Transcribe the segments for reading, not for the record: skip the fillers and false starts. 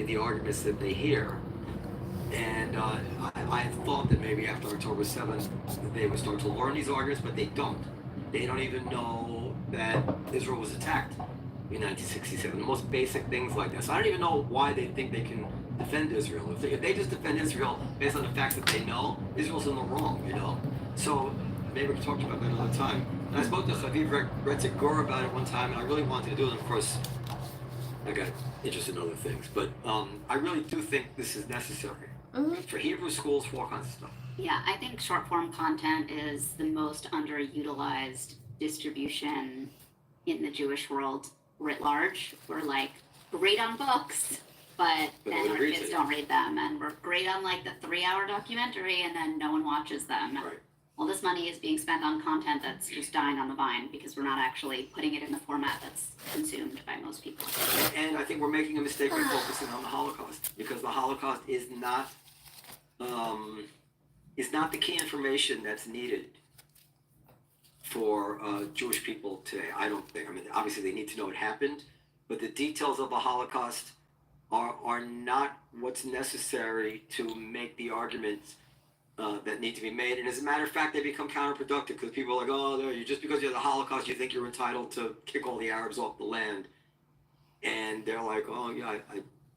in the arguments that they hear. And I thought that maybe after October 7th they would start to learn these arguments, but they don't. They don't even know that Israel was attacked in 1967. The most basic things like that. So I don't even know why they think they can defend Israel. If they just defend Israel based on the facts that they know, Israel's in the wrong, you know? So maybe we can talk about that another time. And I spoke to Chaviv Retzik Gur about it one time, and I really wanted to do it. And of course, I got interested in other things. But I really do think this is necessary for Hebrew schools, for all kinds of stuff. Yeah, I think short form content is the most underutilized distribution in the Jewish world writ large. We're like great on books, but then our kids don't read them, and we're great on like the 3-hour documentary, and then no one watches them. Right. Well, this money is being spent on content that's just dying on the vine because we're not actually putting it in the format that's consumed by most people. And I think we're making a mistake by focusing on the Holocaust, because the Holocaust is not the key information that's needed for Jewish people today. I don't think. I mean, obviously they need to know it happened, but the details of the Holocaust are not what's necessary to make the arguments that need to be made. And as a matter of fact, they become counterproductive, because people are like, oh, just because you have the Holocaust, you think you're entitled to kick all the Arabs off the land. And they're like, oh, yeah,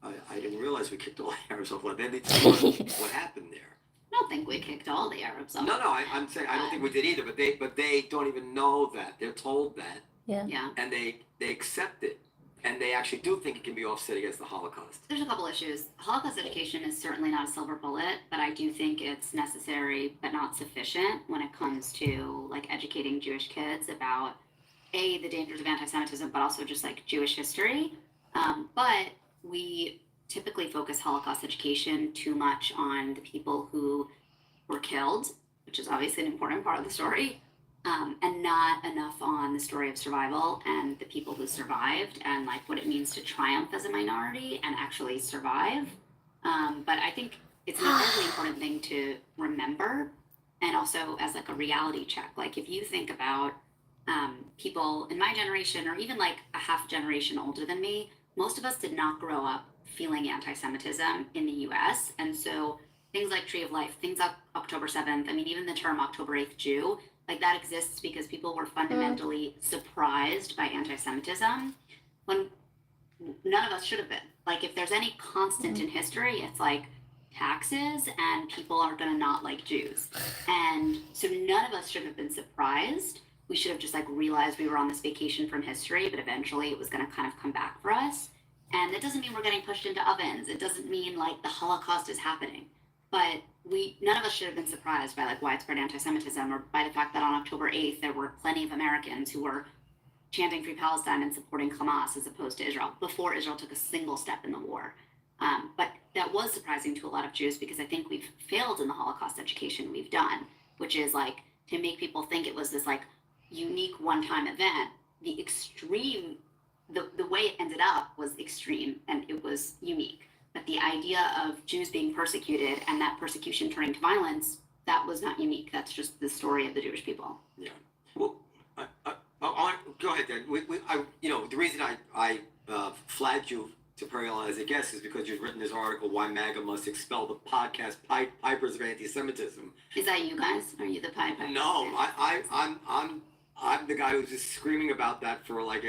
I didn't realize we kicked all the Arabs off the land. They need to know what happened there. I don't think we kicked all the Arabs off. No, I'm saying I don't think we did either, but they don't even know that. They're told that. Yeah. And they accept it. And they actually do think it can be offset against the Holocaust. There's a couple issues. Holocaust education is certainly not a silver bullet, but I do think it's necessary but not sufficient when it comes to like educating Jewish kids about the dangers of anti-Semitism, but also just like Jewish history. But we typically focus Holocaust education too much on the people who were killed, which is obviously an important part of the story. And not enough on the story of survival and the people who survived and like what it means to triumph as a minority and actually survive. But I think it's an incredibly important thing to remember, and also as like a reality check. Like if you think about people in my generation, or even like a half generation older than me, most of us did not grow up feeling anti-Semitism in the US. And so things like Tree of Life, things like October 7th, I mean, even the term October 8th Jew, like that exists because people were fundamentally surprised by anti-Semitism when none of us should have been. Like if there's any constant in history, it's like taxes and people are gonna not like Jews. And so none of us should have been surprised. We should have just like realized we were on this vacation from history, but eventually it was gonna kind of come back for us. And it doesn't mean we're getting pushed into ovens. It doesn't mean like the Holocaust is happening. But none of us should have been surprised by like widespread anti-Semitism, or by the fact that on October 8th, there were plenty of Americans who were chanting Free Palestine and supporting Hamas as opposed to Israel before Israel took a single step in the war. But that was surprising to a lot of Jews, because I think we've failed in the Holocaust education we've done, which is like to make people think it was this like unique one-time event. The extreme, the way it ended up was extreme and it was unique. But the idea of Jews being persecuted and that persecution turning to violence, that was not unique. That's just the story of the Jewish people. Yeah. Well, go ahead, Dan. The reason I flagged you to Perion as a guest is because you've written this article, Why MAGA Must Expel the Podcast Pipers of Anti-Semitism. Is that you guys? Are you the Pied Pipers? No, I'm the guy who's just screaming about that for like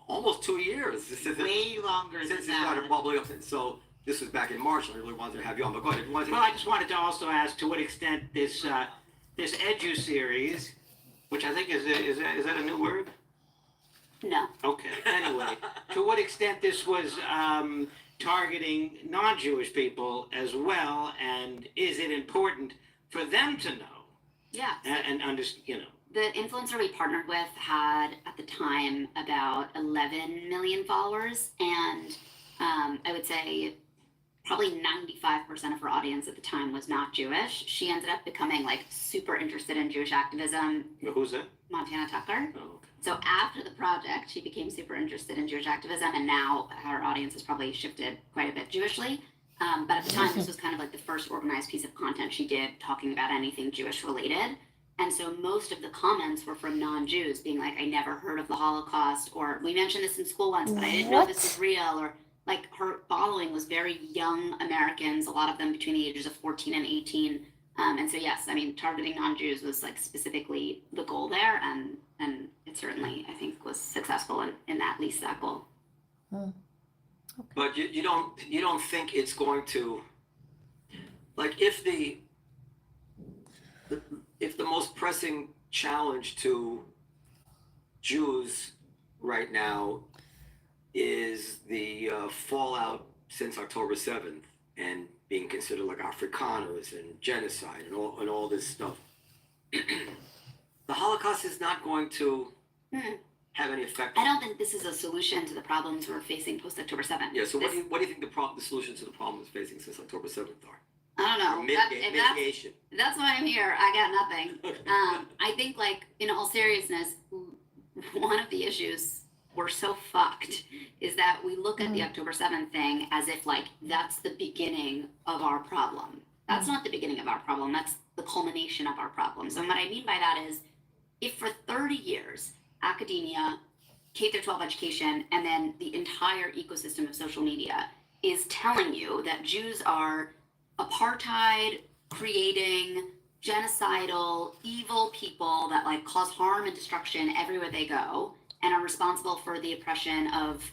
almost 2 years. Way longer since than it that. started bubbling up. So this was back in March, and I really wanted to have you on. But go ahead. Well, I just wanted to also ask to what extent this Edu series, which I think is that a new word? No. Okay. Anyway, to what extent this was targeting non-Jewish people as well, and is it important for them to know? Yeah. And understand, The influencer we partnered with had, at the time, about 11 million followers, and I would say probably 95% of her audience at the time was not Jewish. She ended up becoming like super interested in Jewish activism. Who's that? Montana Tucker. Oh, okay. So after the project, she became super interested in Jewish activism, and now her audience has probably shifted quite a bit Jewishly. But at the time, this was kind of like the first organized piece of content she did talking about anything Jewish related. And so most of the comments were from non-Jews being like, I never heard of the Holocaust, or we mentioned this in school once, but I didn't know this was real, or like her following was very young Americans, a lot of them between the ages of 14 and 18. And so yes, I mean targeting non-Jews was like specifically the goal there, and it certainly I think was successful in at least that goal. But you don't think it's going to, like, if the most pressing challenge to Jews right now is the fallout since October 7th and being considered like Afrikaners and genocide and all this stuff. The Holocaust is not going to have any effect. I don't think this is a solution to the problems we're facing post October 7th. Yeah. So what do you think the solution to the problems facing since October 7th are? I don't know. Or If that's why I'm here. I got nothing. Okay. I think, like, in all seriousness, one of the issues we're so fucked is that we look at the October 7th thing as if, like, that's the beginning of our problem. That's not the beginning of our problem. That's the culmination of our problem. So what I mean by that is, if for 30 years, academia, K-12 education, and then the entire ecosystem of social media is telling you that Jews are apartheid creating, genocidal, evil people that like cause harm and destruction everywhere they go and are responsible for the oppression of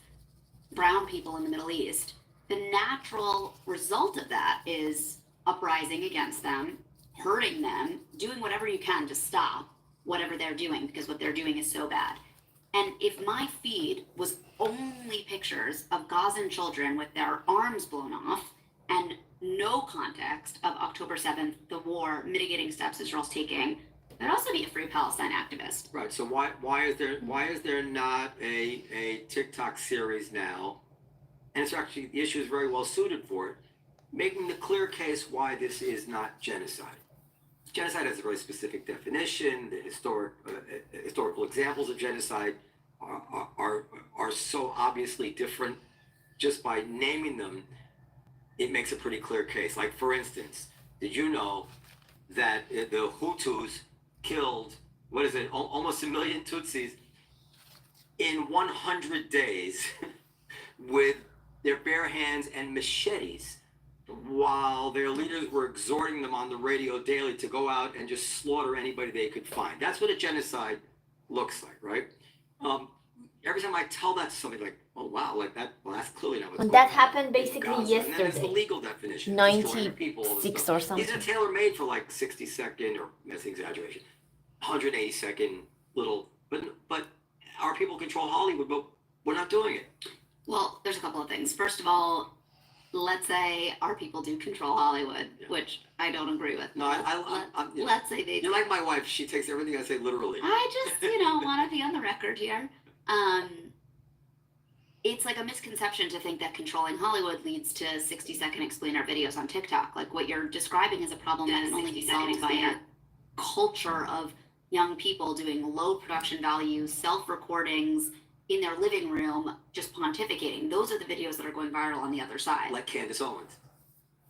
brown people in the Middle East, the natural result of that is uprising against them, hurting them, doing whatever you can to stop whatever they're doing because what they're doing is so bad. And if my feed was only pictures of Gazan children with their arms blown off and no context of October 7th, the war, mitigating steps Israel's taking, there'd also be a Free Palestine activist. Right. So why is there not a TikTok series now? And it's actually, the issue is very well suited for it, making the clear case why this is not genocide. Genocide has a very specific definition. The historical examples of genocide are so obviously different. Just by naming them, it makes a pretty clear case. Like, for instance, did you know that the Hutus killed, what is it, almost 1 million Tutsis in 100 days with their bare hands and machetes, while their leaders were exhorting them on the radio daily to go out and just slaughter anybody they could find? That's what a genocide looks like, right? Every time I tell that to somebody, like, oh wow, like that, well, that's clearly not what's And going that on happened in basically Gaza. And then there's the yesterday. legal definition, destroying people, all this 96 stuff. or something. These are tailor-made for like 60-second, or that's an exaggeration, 180-second little. But our people control Hollywood, but we're not doing it. Well, there's a couple of things. First of all, let's say our people do control Hollywood, Yeah. which I don't agree with. No, I'm you know, Let's say they you're like my wife. She takes everything I say literally. I just, want to be on the record here. It's like a misconception to think that controlling Hollywood leads to 60-second explainer videos on TikTok. Like what you're describing is a problem that can only be solved by a culture of young people doing low production value, self-recordings in their living room, just pontificating. Those are the videos that are going viral on the other side. Like Candace Owens.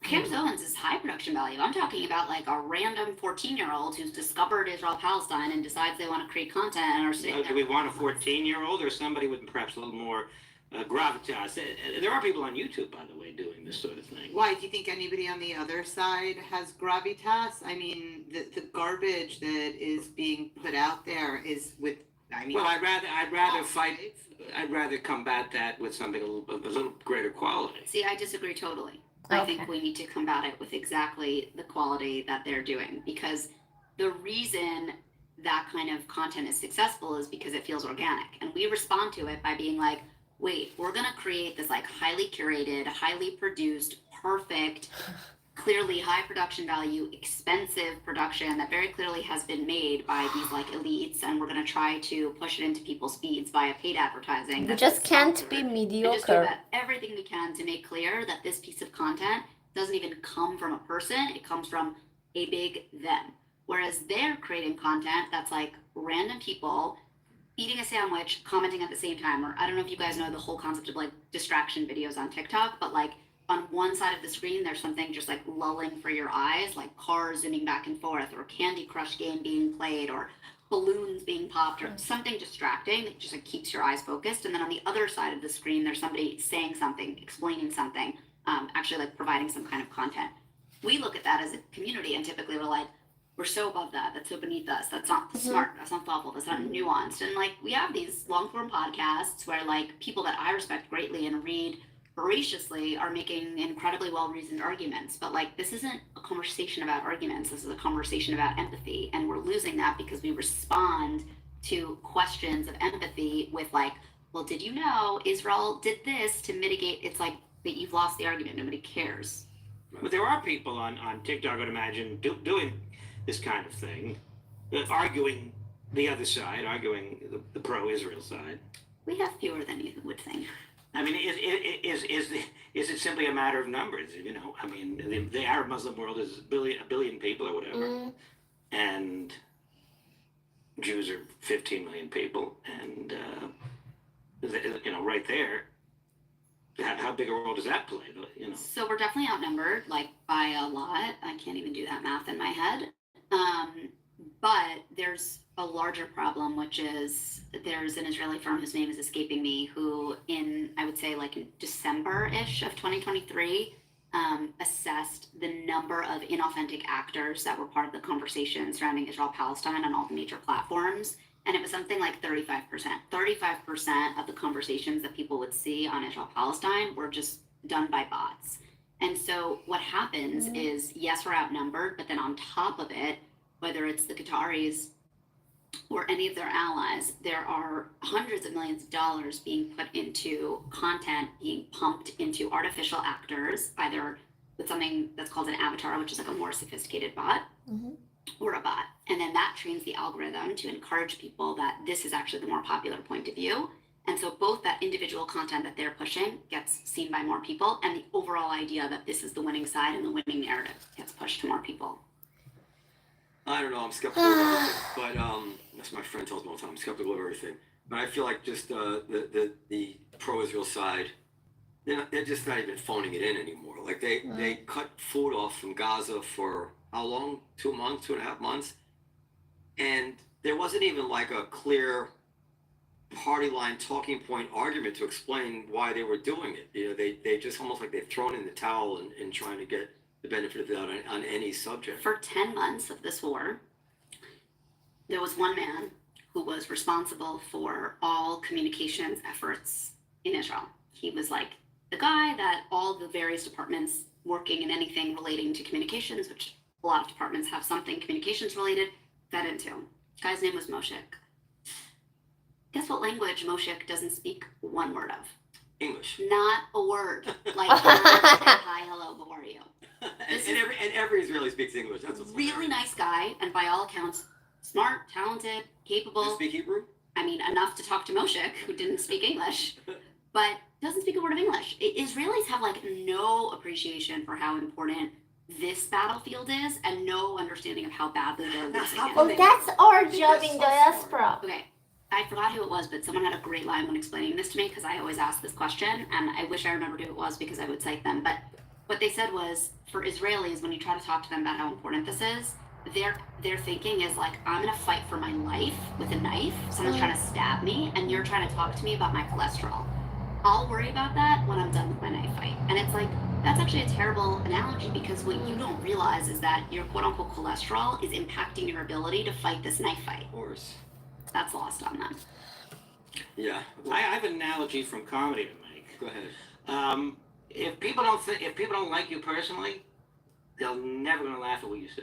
Candace Owens is high production value. I'm talking about like a random 14-year-old who's discovered Israel-Palestine and decides they want to create content and are sitting Do we want a 14-year-old or somebody with perhaps a little more gravitas? There are people on YouTube, by the way, doing this sort of thing. Why, do you think anybody on the other side has gravitas? I mean, the garbage that is being put out there is with, Well, I'd rather fight. I'd rather combat that with something a little greater quality. See, I disagree totally. I think we need to combat it with exactly the quality that they're doing, because the reason that kind of content is successful is because it feels organic, and we respond to it by being like, wait, we're going to create this like highly curated, highly produced, perfect, clearly high production value, expensive production that very clearly has been made by these like elites, and we're going to try to push it into people's feeds via paid advertising. We that's just can't sponsored. be And just do mediocre. that everything we can to make clear that this piece of content doesn't even come from a person, it comes from a big them. Whereas they're creating content that's like random people eating a sandwich, commenting at the same time. Or I don't know if you guys know the whole concept of like distraction videos on TikTok, but like on one side of the screen, there's something just like lulling for your eyes, like cars zooming back and forth, or Candy Crush game being played, or balloons being popped or something distracting that just like keeps your eyes focused. And then on the other side of the screen, there's somebody saying something, explaining something, actually like providing some kind of content. We look at that as a community and typically we're like, we're so above that. That's so beneath us. That's not smart. That's not thoughtful. That's not nuanced. And like we have these long form podcasts where like people that I respect greatly and read voraciously are making incredibly well reasoned arguments. But like this isn't a conversation about arguments. This is a conversation about empathy. And we're losing that because we respond to questions of empathy with like, well, did you know Israel did this to mitigate? It's like that you've lost the argument. Nobody cares. But there are people on TikTok, I'd imagine, doing this kind of thing, arguing the other side, arguing the pro-Israel side. We have fewer than you would think. I mean, is it simply a matter of numbers? You know, I mean, the Arab Muslim world is a billion people or whatever, and Jews are 15 million people, and you know, right there, how big a role does that play? You know. So we're definitely outnumbered, like by a lot. I can't even do that math in my head. But there's a larger problem, which is there's an Israeli firm whose name is escaping me, who I would say like in December-ish of 2023, assessed the number of inauthentic actors that were part of the conversation surrounding Israel-Palestine on all the major platforms. And it was something like 35%. 35% of the conversations that people would see on Israel-Palestine were just done by bots. And so what happens is, yes, we're outnumbered, but then on top of it, whether it's the Qataris or any of their allies, there are hundreds of millions of dollars being put into content, being pumped into artificial actors, either with something that's called an avatar, which is like a more sophisticated bot, or a bot. And then that trains the algorithm to encourage people that this is actually the more popular point of view. And so both that individual content that they're pushing gets seen by more people, and the overall idea that this is the winning side and the winning narrative gets pushed to more people. I don't know. I'm skeptical of everything, but that's my friend tells me all the time. I'm skeptical of everything, but I feel like just the pro-Israel side, they're just not even phoning it in anymore. Like they cut food off from Gaza for how long? 2 months, 2.5 months, and there wasn't even like a clear party line talking point argument to explain why they were doing it. You know, they just almost like they've thrown in the towel and trying to get the benefit of the doubt on any subject. For 10 months of this war, there was one man who was responsible for all communications efforts in Israel. He was like the guy that all the various departments working in anything relating to communications, which a lot of departments have something communications related, fed into. The guy's name was Moshik. Guess what language Moshik doesn't speak one word of? English. Not a word. Like, hi, hello, how are you? And every Israeli speaks English. That's what's really nice guy, and by all accounts, smart, talented, capable. Do you speak Hebrew? I mean, enough to talk to Moshik, who didn't speak English, but doesn't speak a word of English. Israelis have like no appreciation for how important this battlefield is, and no understanding of how badly they're losing it. Oh, that's our job in diaspora. Okay, I forgot who it was, but someone had a great line when explaining this to me, because I always ask this question, and I wish I remembered who it was because I would cite them. But what they said was, for Israelis, when you try to talk to them about how important this is, their thinking is like, I'm gonna fight for my life with a knife. Someone's trying to stab me, and you're trying to talk to me about my cholesterol. I'll worry about that when I'm done with my knife fight. And it's like, that's actually a terrible analogy, because what you don't realize is that your quote-unquote cholesterol is impacting your ability to fight this knife fight. Of course. That's lost on them. Yeah. I have an analogy from comedy to make. Go ahead. If people don't like you personally, they're never going to laugh at what you say.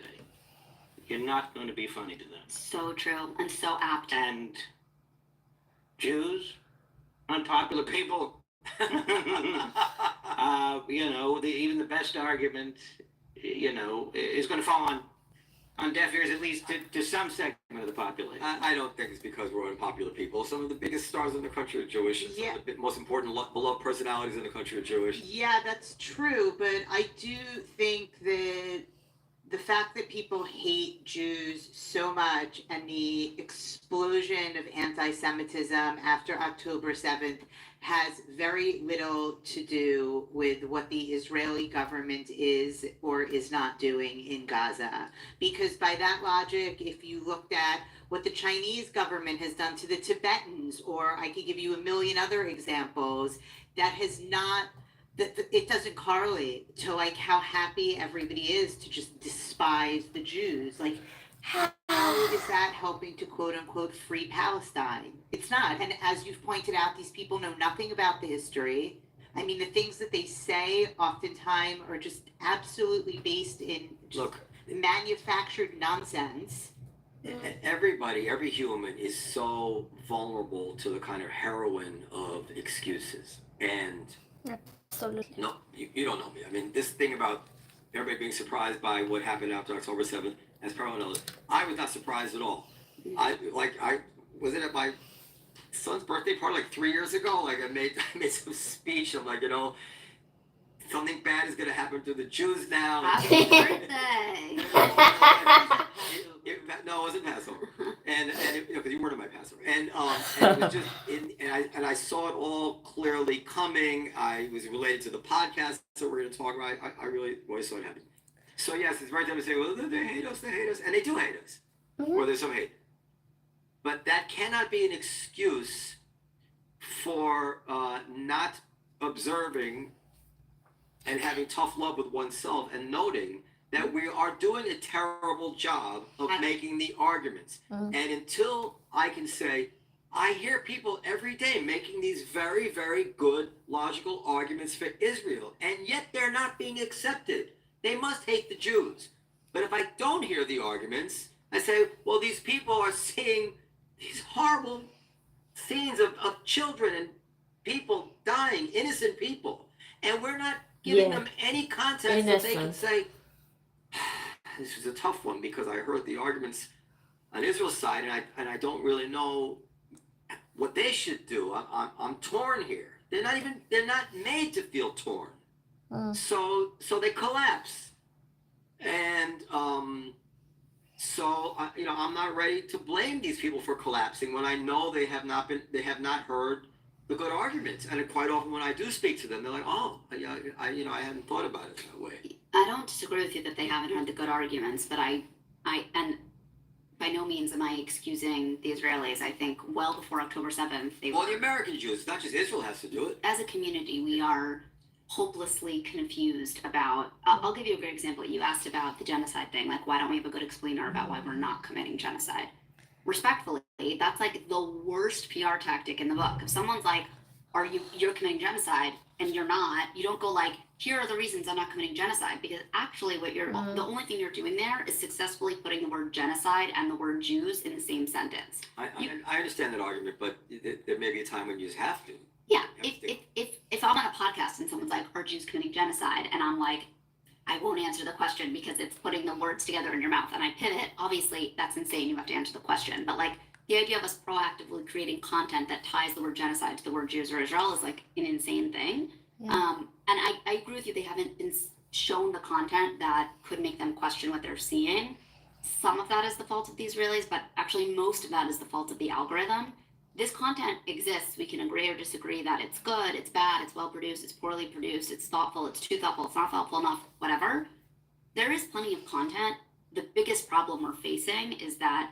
You're not going to be funny to them. So true and so apt. And Jews, unpopular people, you know, even the best argument, you know, is going to fall on deaf ears, at least to some segment of the population. I don't think it's because we're unpopular people. Some of the biggest stars in the country are Jewish. Yeah. Some of the most important, beloved personalities in the country are Jewish. Yeah, that's true, but I do think that the fact that people hate Jews so much and the explosion of anti-Semitism after October 7th has very little to do with what the Israeli government is or is not doing in Gaza. Because by that logic, if you looked at what the Chinese government has done to the Tibetans, or I could give you a million other examples, that has not, it doesn't correlate to like how happy everybody is to just despise the Jews. Like, how is that helping to quote unquote free Palestine? It's not. And as you've pointed out, these people know nothing about the history. I mean, the things that they say oftentimes are just absolutely based in just Look, manufactured nonsense. everybody, every human is so vulnerable to the kind of heroin of excuses. And Absolutely. no, you don't know me. I mean, this thing about everybody being surprised by what happened after October 7th, that's probably another. I was not surprised at all. I was it at my son's birthday party like 3 years ago. Like I made some speech. I'm like, something bad is gonna happen to the Jews now. Happy birthday! No, it wasn't Passover, and because you weren't at my Passover, and it was just, and I saw it all clearly coming. I was related to the podcast that we're going to talk about. I really always saw it happen. So yes, it's very tempting to say, well, they hate us, and they do hate us, or there's some hate, but that cannot be an excuse for not observing and having tough love with oneself and noting that we are doing a terrible job of making the arguments. And until I can say, I hear people every day making these very, very good logical arguments for Israel, and yet they're not being accepted. They must hate the Jews. But if I don't hear the arguments, I say, well, these people are seeing these horrible scenes of children and people dying, innocent people, and we're not giving them any context that they can say, this was a tough one because I heard the arguments on Israel's side, and I don't really know what they should do. I'm torn here. They're not made to feel torn. So they collapse, and I'm not ready to blame these people for collapsing when I know they have not heard the good arguments. And quite often when I do speak to them, they're like, oh, I hadn't thought about it that way. I don't disagree with you that they haven't heard the good arguments, but I and by no means am I excusing the Israelis. I think well before October 7th, they Well, were, the American Jews, not just Israel has to do it. as a community, we are hopelessly confused about, I'll give you a great example. You asked about the genocide thing, like why don't we have a good explainer about why we're not committing genocide? Respectfully, that's like the worst PR tactic in the book. If someone's like, you're committing genocide, and you're not, you don't go like, here are the reasons I'm not committing genocide, because actually what the only thing you're doing there is successfully putting the word genocide and the word Jews in the same sentence. I understand that argument, but there may be a time when you just have to. Yeah, if I'm on a podcast and someone's like, are Jews committing genocide? And I'm like, I won't answer the question because it's putting the words together in your mouth, and I pivot, obviously that's insane, you have to answer the question. But like the idea of us proactively creating content that ties the word genocide to the word Jews or Israel is like an insane thing. Yeah. And I agree with you, they haven't been shown the content that could make them question what they're seeing. Some of that is the fault of the Israelis, but actually most of that is the fault of the algorithm. This content exists. We can agree or disagree that it's good, it's bad, it's well produced, it's poorly produced, it's thoughtful, it's too thoughtful, it's not thoughtful enough, whatever. There is plenty of content. The biggest problem we're facing is that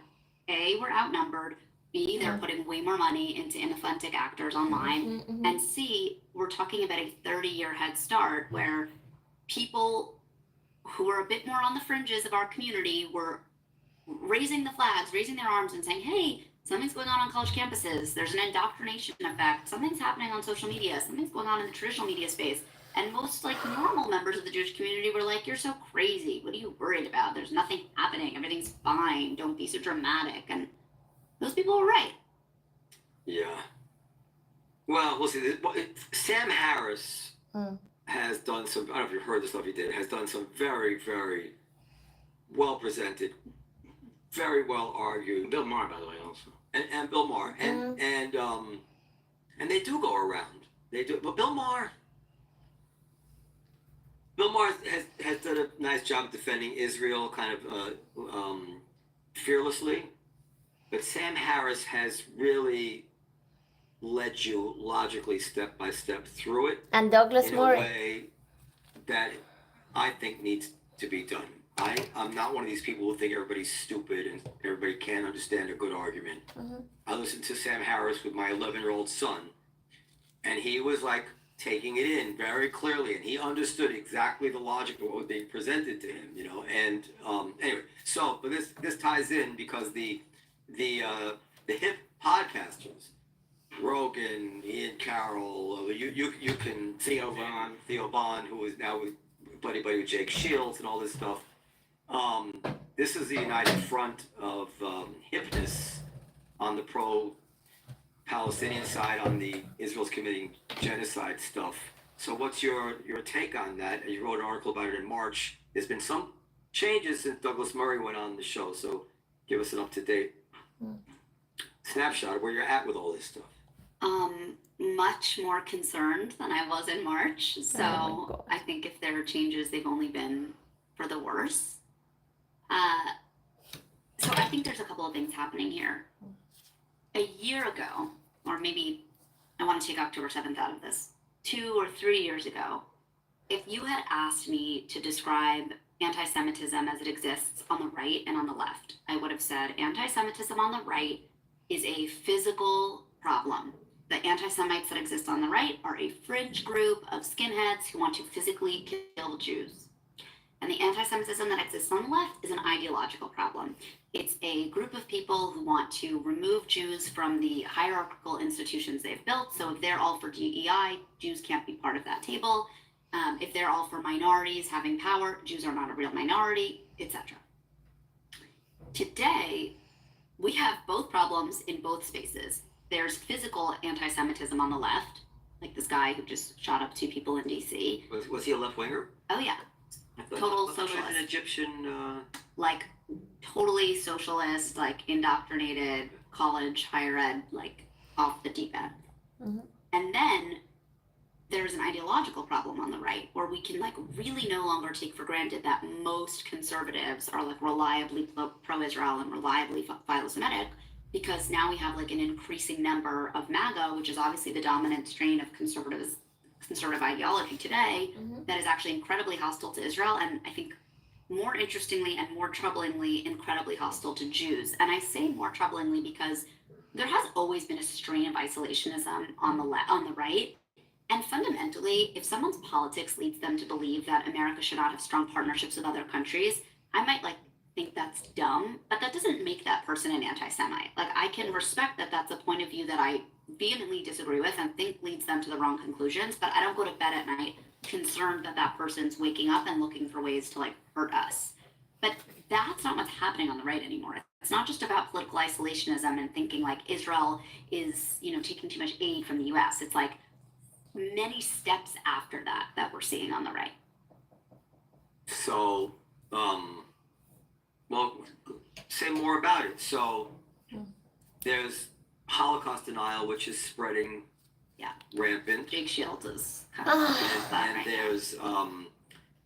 A, we're outnumbered, B, they're putting way more money into inauthentic actors online, and C, we're talking about a 30-year head start where people who are a bit more on the fringes of our community were raising the flags, raising their arms and saying, hey, something's going on college campuses. There's an indoctrination effect. Something's happening on social media. Something's going on in the traditional media space. And most like normal members of the Jewish community were like, you're so crazy. What are you worried about? There's nothing happening. Everything's fine. Don't be so dramatic. And those people were right. Yeah. Well, we'll see. Sam Harris has done some, I don't know if you've heard the stuff he did, has done some very, very well presented, very well argued. Bill Maher, by the way, also. And Bill Maher. And they do go around. They do. But Bill Maher has done a nice nice job defending Israel kind of fearlessly, but Sam Harris has really led you logically step by step through it And Douglas in a Murray. way that I think needs to be done. I'm not one of these people who think everybody's stupid and everybody can't understand a good argument. I listened to Sam Harris with my 11-year-old son, and he was like taking it in very clearly, and he understood exactly the logic of what was being presented to him, you know. And anyway, so but this ties in because the hip podcasters, Rogan, Ian Carroll, you can Theo Vaughn, who is now with buddy with Jake Shields and all this stuff. This is the united front of hipness on the pro-Palestinian side, on the Israel's committing genocide stuff. So what's your take on that? You wrote an article about it in March. There's been some changes since Douglas Murray went on the show, so give us an up-to-date snapshot of where you're at with all this stuff. Much more concerned than I was in March. So God. I think if there are changes, they've only been for the worse. So I think there's a couple of things happening here. A year ago, or maybe I want to take October 7th out of this, 2 or 3 years ago, if you had asked me to describe anti-Semitism as it exists on the right and on the left, I would have said anti-Semitism on the right is a physical problem. The anti-Semites that exist on the right are a fringe group of skinheads who want to physically kill Jews. And the anti-Semitism that exists on the left is an ideological problem. It's a group of people who want to remove Jews from the hierarchical institutions they've built. So if they're all for DEI, Jews can't be part of that table. If they're all for minorities having power, Jews are not a real minority, etc. Today, we have both problems in both spaces. There's physical anti-Semitism on the left, like this guy who just shot up 2 people in DC. Was he a left winger? Oh yeah, total socialist. An Egyptian. Like totally socialist, like indoctrinated, college, higher ed, like off the deep end. And then there's an ideological problem on the right where we can like really no longer take for granted that most conservatives are like reliably pro-Israel and reliably philo-Semitic, because now we have like an increasing number of MAGA, which is obviously the dominant strain of conservative ideology today, that is actually incredibly hostile to Israel, and I think more interestingly and more troublingly, incredibly hostile to Jews. And I say more troublingly because there has always been a strain of isolationism on the right. And fundamentally, if someone's politics leads them to believe that America should not have strong partnerships with other countries, I might like think that's dumb, but that doesn't make that person an anti-Semite. Like I can respect that that's a point of view that I vehemently disagree with and think leads them to the wrong conclusions, but I don't go to bed at night concerned that that person's waking up and looking for ways to like hurt us. But that's not what's happening on the right anymore. It's not just about political isolationism and thinking like Israel is, you know, taking too much aid from the US. It's like many steps after that we're seeing on the right. So, well, say more about it. So, there's Holocaust denial, which is spreading rampant. Jake Shields is kind of And there's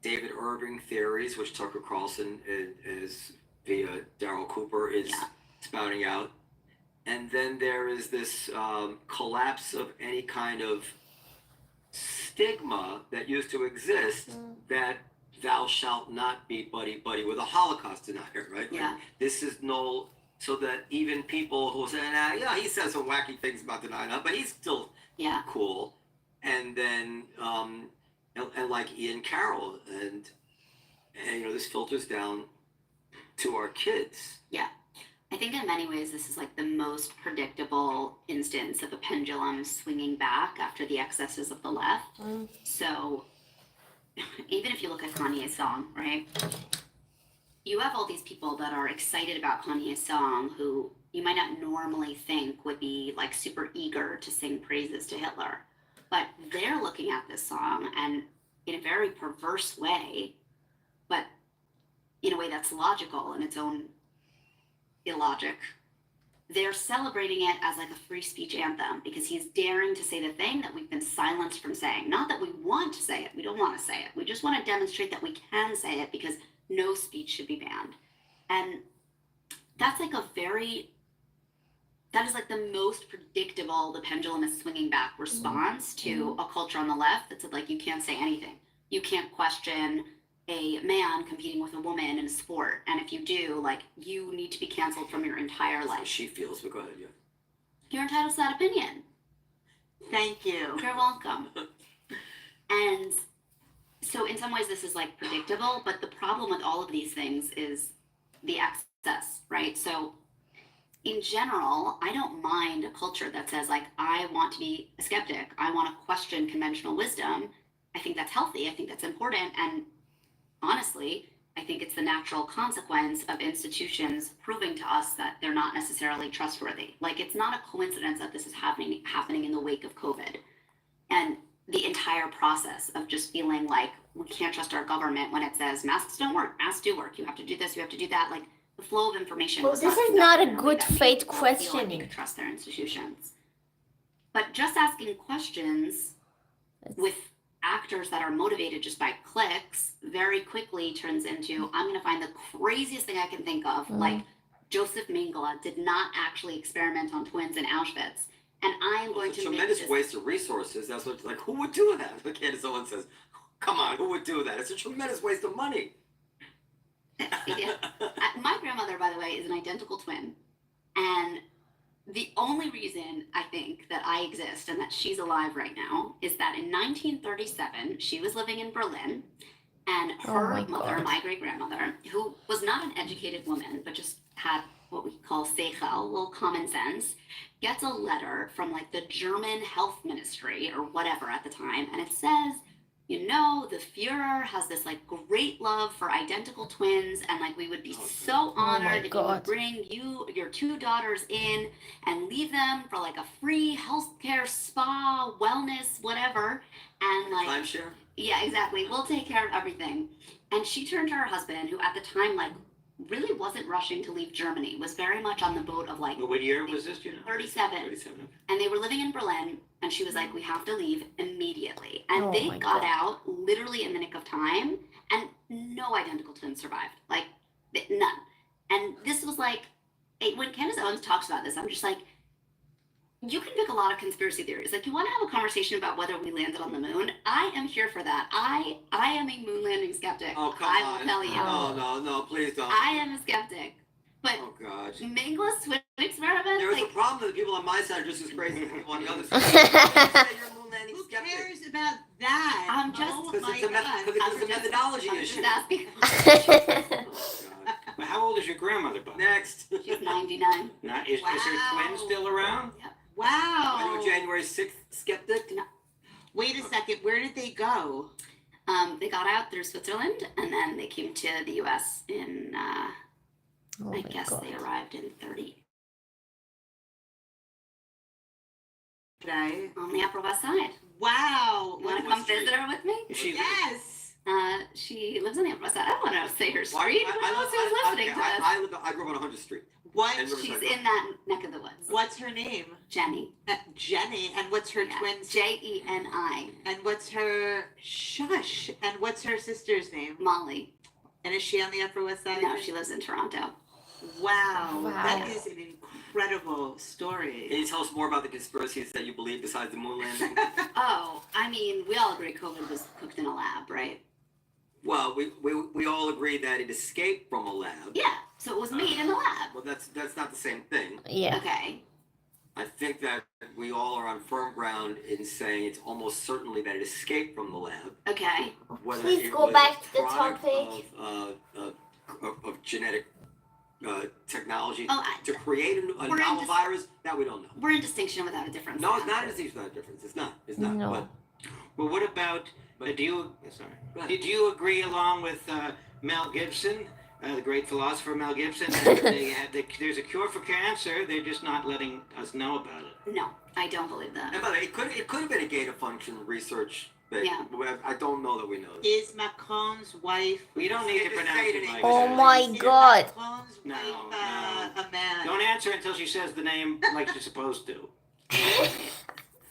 David Irving theories, which Tucker Carlson is via Daryl Cooper is spouting out. And then there is this collapse of any kind of stigma that used to exist that thou shalt not be buddy with a Holocaust denier, right? Yeah. Like, this is no, so that even people who say, yeah, he says some wacky things about denying that, but he's still cool. And then, and like Ian Carroll, and you know, this filters down to our kids. Yeah. I think in many ways this is like the most predictable instance of a pendulum swinging back after the excesses of the left. So even if you look at Kanye's song, right? You have all these people that are excited about Kanye's song who you might not normally think would be like super eager to sing praises to Hitler. But they're looking at this song and in a very perverse way, but in a way that's logical in its own illogic, they're celebrating it as like a free speech anthem because he's daring to say the thing that we've been silenced from saying. Not that we want to say it, we don't want to say it. We just want to demonstrate that we can say it because no speech should be banned. And that's like that is like the most predictable, the pendulum is swinging back response to a culture on the left that said, like, you can't say anything. You can't question a man competing with a woman in a sport. And if you do, like, you need to be canceled from your entire That's how life. she feels, but go ahead, yeah. You're entitled to that opinion. Thank you. You're welcome. And so in some ways this is like predictable, but the problem with all of these things is the excess, right? So in general, I don't mind a culture that says, like, I want to be a skeptic. I want to question conventional wisdom. I think that's healthy. I think that's important. And honestly, I think it's the natural consequence of institutions proving to us that they're not necessarily trustworthy. Like, it's not a coincidence that this is happening in the wake of COVID. And the entire process of just feeling like we can't trust our government when it says masks don't work, masks do work, you have to do this, you have to do that. Like, the flow of information. Well, was this is conducted not a in way good that made faith people feel like they questioning. could trust their institutions. But just asking questions with actors that are motivated just by clicks very quickly turns into, I'm going to find the craziest thing I can think of. Like, Joseph Mengele did not actually experiment on twins in Auschwitz. And I am going It's a to make tremendous this. waste of resources. That's what, like, who would do that? Again, someone says, come on, who would do that? It's a tremendous waste of money. Yeah. My grandmother, by the way, is an identical twin. And the only reason I think that I exist and that she's alive right now is that in 1937, she was living in Berlin. And her my mother, God. my great grandmother, who was not an educated woman, but just had what we call seichel, a little common sense, gets a letter from like the German health ministry or whatever at the time. And it says, you know, the Fuhrer has this like great love for identical twins, and like we would be so my honored if you would God. bring your two daughters in and leave them for like a free healthcare, spa, wellness, whatever. And like, Timeshare? yeah, exactly. We'll take care of everything. And she turned to her husband, who at the time like really wasn't rushing to leave Germany, was very much on the boat of like What year was this, do you know? 37. 37. And they were living in Berlin, and she was like, we have to leave immediately. And Oh they my got God. out literally in the nick of time, and no identical twins survived. Like, none. And this was like, when Candace Owens talks about this, I'm just like, you can pick a lot of conspiracy theories. Like, you want to have a conversation about whether we landed on the moon? I am here for that. I am a moon landing skeptic. Oh, come I on. will tell you. No, please don't. I am a skeptic. But Oh, God. Mengele's twin experiment, There's like, a problem that the people on my side are just as crazy as the people on the other side. Say you're a moon landing Who skeptic. cares about that? I'm just- Oh Because my it's a God. because it's a methodology I'm issue. just asking. Oh, God. Well, how old is your grandmother, Bob? Next. She's 99. Not, is her twin Wow. still around? Are you Wow. a January 6th skeptic? Wait a second. Where did they go? They got out through Switzerland, and then they came to the U.S. in, Oh I my guess God. they arrived in 30 Today. on the Upper West Side. Wow. You want to What come street? visit her with me? Is she? Yes. She lives on the Upper West Side. I don't want to say her Why- street. Who knows who's listening to us? I grew up on 100th Street. What? And She's in that neck of the woods. What's her name? Jenny. Jenny. And what's her Yeah. twin's? Jeni. And what's her shush? And what's her sister's name? Molly. And is she on the Upper West Side? No, she lives in Toronto. Wow. Wow. That is an incredible Can story. you tell us more about the conspiracies that you believe besides the moon landing? Oh, I mean, we all agree COVID was cooked in a lab, right? Well, we all agree that it escaped from a lab. Yeah. So it was made in the lab. Well, that's not the same thing. Yeah. Okay. I think that we all are on firm ground in saying it's almost certainly that it escaped from the lab. Okay. Whether Please it go was back a to the product topic. of genetic technology Oh, to create a We're in novel dis- virus, that we don't know. We're in distinction without a difference. No, it's not a distinction without a difference. It's not. It's not. No. But Well, what about, do you, Go sorry, ahead. did you agree along with Mel Gibson, the great philosopher Mel Gibson, that there's a cure for cancer, they're just not letting us know about it? No, I don't believe that. and by the way, it could have been a gain of function research But Yeah. I don't know that we know this. Is Macron's wife? We don't need to Just pronounce say it it in like English. Oh that. my Is God. Macron's No, wife a man? Don't answer until she says the name like she's supposed to.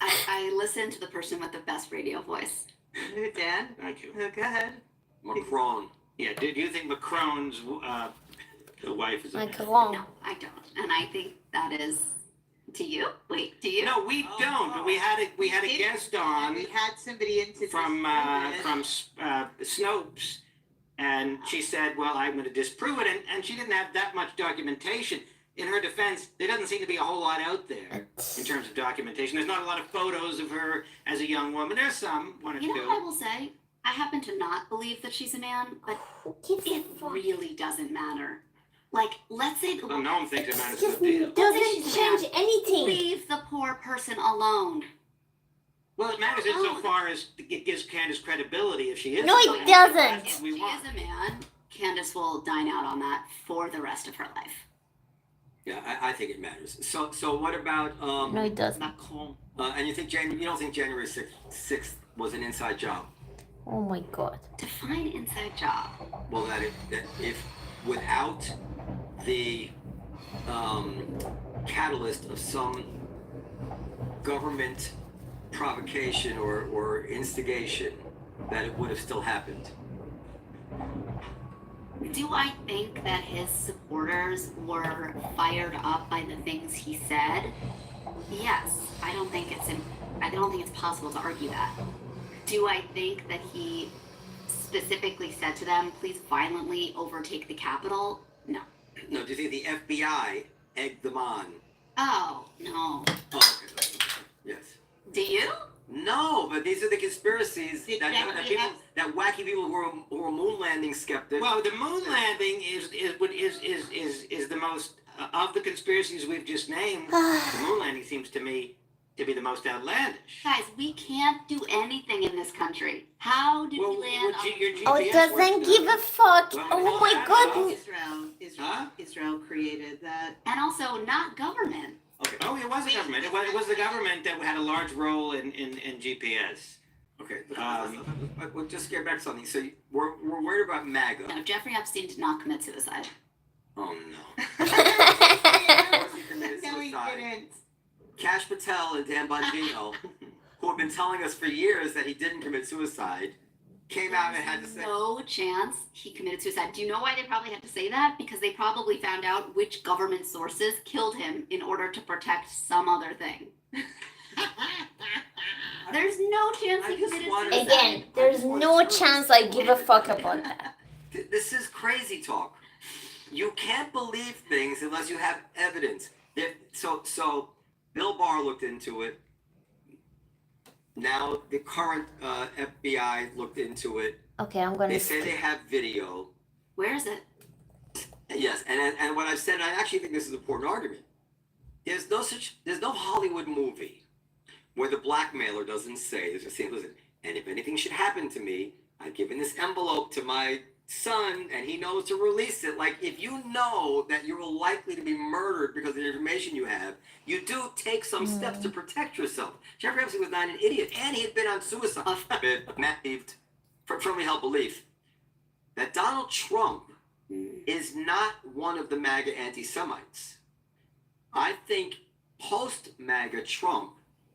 I listen to the person with the best radio voice. Dan? Thank you. Go ahead. Macron. Yeah, do you think Macron's the wife is a man? Macron. No, I don't. And I think that is, do you? Wait, do you? No, we don't. But we had a guest on We had somebody in to from disprove it. Snopes, and she said, "Well, I'm going to disprove it," and she didn't have that much documentation. In her defense, there doesn't seem to be a whole lot out there in terms of documentation. There's not a lot of photos of her as a young woman. There's one or You know two. what I will say? I happen to not believe that she's a man, but Who gives a it fuck? really doesn't matter. Like, let's say, Well, no one thinks it matters a Just good deal. doesn't change anything. leave the poor person alone. Well, it matters insofar as it gives Candace credibility if she is. No, a it man. doesn't. That's If what we she want. is a man, Candace will dine out on that for the rest of her life. Yeah, I think it matters. So what about No, it doesn't. Macron. and you don't think January 6th was an inside job? Oh my God. Define inside job. Well, that if without the catalyst of some government provocation or instigation, that it would have still happened. Do I think that his supporters were fired up by the things he said? Yes. I don't think it's possible to argue that. Do I think that he specifically said to them, please violently overtake the Capitol? No. No, do you think the FBI egged them on? Oh, no. Oh, okay. Yes. Do you? No, but these are the conspiracies Did that Jeffrey people, have- that wacky people who are moon landing skeptics. Well, the moon landing is the most of the conspiracies we've just named. The moon landing seems to me to be the most outlandish. Guys, we can't do anything in this country. How did Well, we land well, on your Oh, GPS doesn't works, give a fuck. Well, Oh well, my that's God. all. Israel Israel created that. And also not government. Okay. Oh, it was the government. It was the government that had a large role in GPS. Okay. Um, We'll just get back to something. So we're worried about MAGA. No, Jeffrey Epstein did not commit suicide. Oh no. Of course he committed No, he suicide. didn't. Cash Patel and Dan Bongino, who have been telling us for years that he didn't commit suicide, came out and had to say, No chance he committed suicide. Do you know why they probably had to say that? Because they probably found out which government sources killed him in order to protect some other thing. There's no chance I he just committed wanted- suicide. Again, there's no chance I give a fuck about that. This is crazy talk. You can't believe things unless you have evidence. So Bill Barr looked into it. Now the current FBI looked into it. Okay, I'm gonna They say they skip. have video. Where is it? Yes, and what I've said, I actually think this is an important argument. There's no Hollywood movie where the blackmailer doesn't say, there's a scene, listen, and if anything should happen to me, I've given this envelope to my son and he knows to release it. Like, if you know that you're likely to be murdered because of the information you have, you do take some steps to protect yourself. Jeffrey Epstein was not an idiot, and he had been on suicide. Matt believed, firmly held belief, that Donald Trump is not one of the MAGA anti-Semites. I think post-MAGA Trump